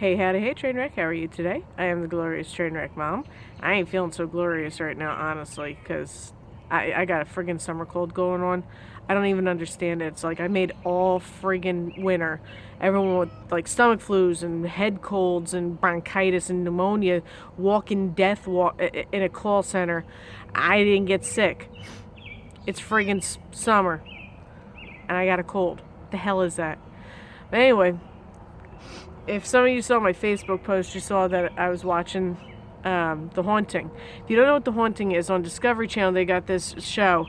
Hey, howdy, hey, Trainwreck, how are you today? I am the glorious Trainwreck Mom. I ain't feeling so glorious right now, honestly, because I got a friggin' summer cold going on. I don't even understand it. It's like I made all friggin' winter. Everyone with, like, stomach flus and head colds and bronchitis and pneumonia walking death in a call center. I didn't get sick. It's friggin' summer, and I got a cold. What the hell is that? But anyway, if some of you saw my Facebook post, you saw that I was watching The Haunting. If you don't know what The Haunting is, on Discovery Channel they got this show,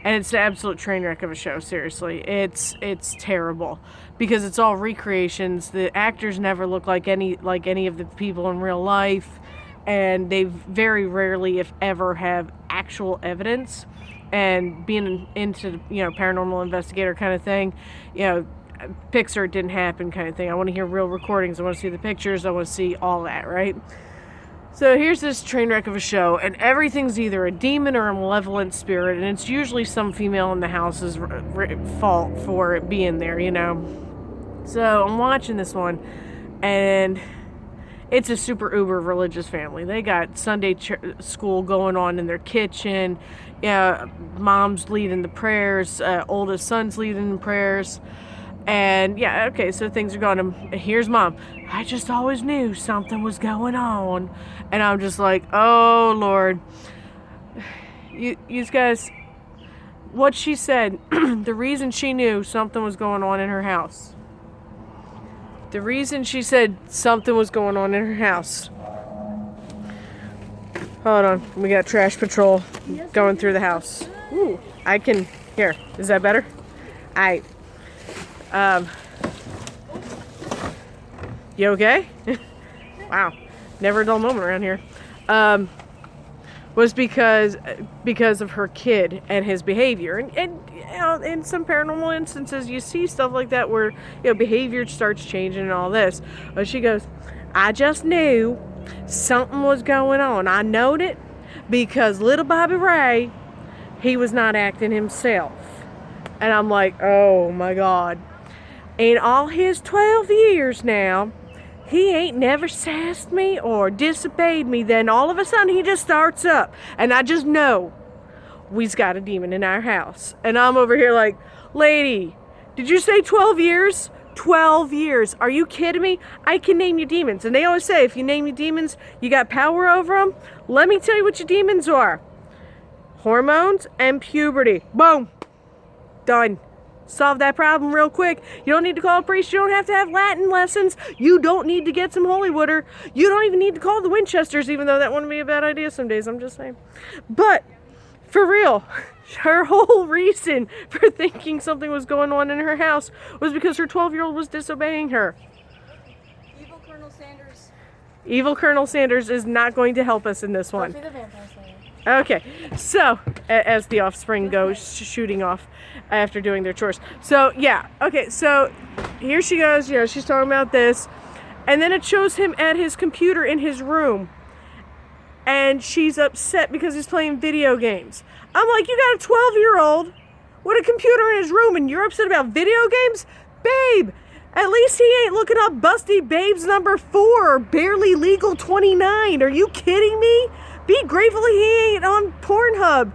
and it's an absolute train wreck of a show. Seriously, it's terrible because it's all recreations. The actors never look like any of the people in real life, and they very rarely, if ever, have actual evidence. And being into paranormal investigator kind of thing, Pixar, it didn't happen kind of thing. I want to hear real recordings. I want to see the pictures. I want to see all that, right? So here's this train wreck of a show, and everything's either a demon or a malevolent spirit, and it's usually some female in the house's fault for it being there, So I'm watching this one, and it's a super uber religious family. They got Sunday school going on in their kitchen. Yeah, mom's leading the prayers. Oldest son's leading the prayers. And yeah, okay, so things are going. And here's mom. I just always knew something was going on. And I'm just like, oh, Lord. You guys, what she said, the reason she knew something was going on in her house. The reason she said something was going on in her house. Hold on. We got trash patrol going through the house. Ooh, I can... Here. Is that better? You okay? Wow. Never a dull moment around here. Was because of her kid and his behavior. And in some paranormal instances, you see stuff like that where, behavior starts changing and all this. But she goes, I just knew something was going on. I knowed it because little Bobby Ray, he was not acting himself. And I'm like, oh my God. In all his 12 years now, he ain't never sassed me or disobeyed me. Then all of a sudden he just starts up. And I just know we've got a demon in our house. And I'm over here like, lady, did you say 12 years? 12 years. Are you kidding me? I can name you demons. And they always say, if you name your demons, you got power over them. Let me tell you what your demons are. Hormones and puberty. Boom. Done. Solve that problem real quick. You don't need to call a priest. You don't have to have Latin lessons. You don't need to get some holy water. You don't even need to call the Winchesters, even though that wouldn't be a bad idea some days. I'm just saying. But for real, her whole reason for thinking something was going on in her house was because her 12-year-old was disobeying her. Evil Colonel Sanders. Evil Colonel Sanders is not going to help us in this one. Buffy the Vampire Slayer. Okay, so as the offspring goes shooting off after doing their chores. So yeah, okay, so here she goes, she's talking about this, and then it shows him at his computer in his room, and she's upset because he's playing video games. I'm like, you got a 12-year-old with a computer in his room, and you're upset about video games? Babe, at least he ain't looking up Busty Babes number 4 or Barely Legal 29. Are you kidding me? Be grateful he ain't on Pornhub.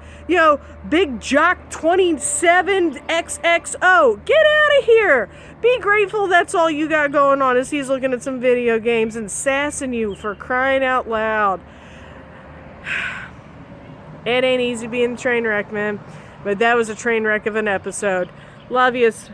Big Jock 27 XXO. Get out of here. Be grateful that's all you got going on is he's looking at some video games and sassing you, for crying out loud. It ain't easy being a train wreck, man. But that was a train wreck of an episode. Love yous.